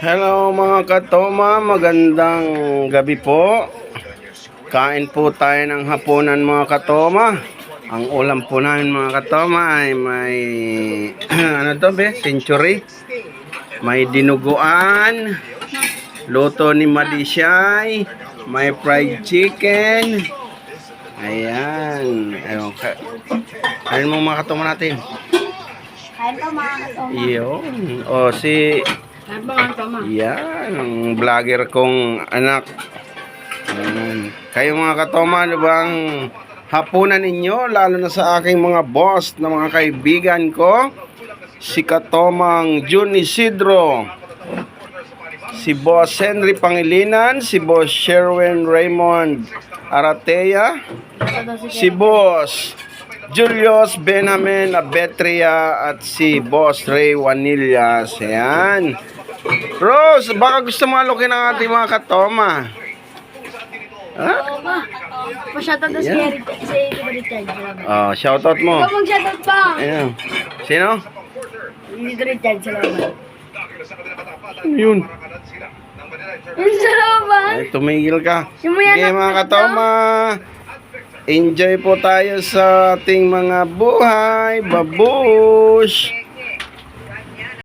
Hello mga katoma, magandang gabi po. Kain po tayo ng hapunan mga katoma. Ang ulam po namin mga katoma ay may ano to be? Century. May dinuguan, luto ni Madishay, may fried chicken. Ayan. Ayun mo mga katoma natin. Kain pa mga katoma. Yun. O si Kain pa mga katoma. yan, ang vlogger kong anak. Kayo mga katoma, ano bang hapunan ninyo? Lalo na sa aking mga boss na mga kaibigan ko. Si Katomang Jun Isidro, si Boss Henry Pangilinan, si Boss Sherwin Raymond Aratea, si Boss Julius Benjamin Abetria at si Boss Ray Wanillas. Ayan. Rose, baka gusto mo alukin ang ating mga katoma. Ha? Pa-shoutout na si Yeah. Richard. Oh, shoutout mo. Ikaw mag-shoutout pa. Ayan. Sino? Si Richard, salamat. Yun. Salamat. Ay, tumigil ka. Sumuyan Okay, ako mga na katoma. Enjoy po tayo sa ating mga buhay. Babush!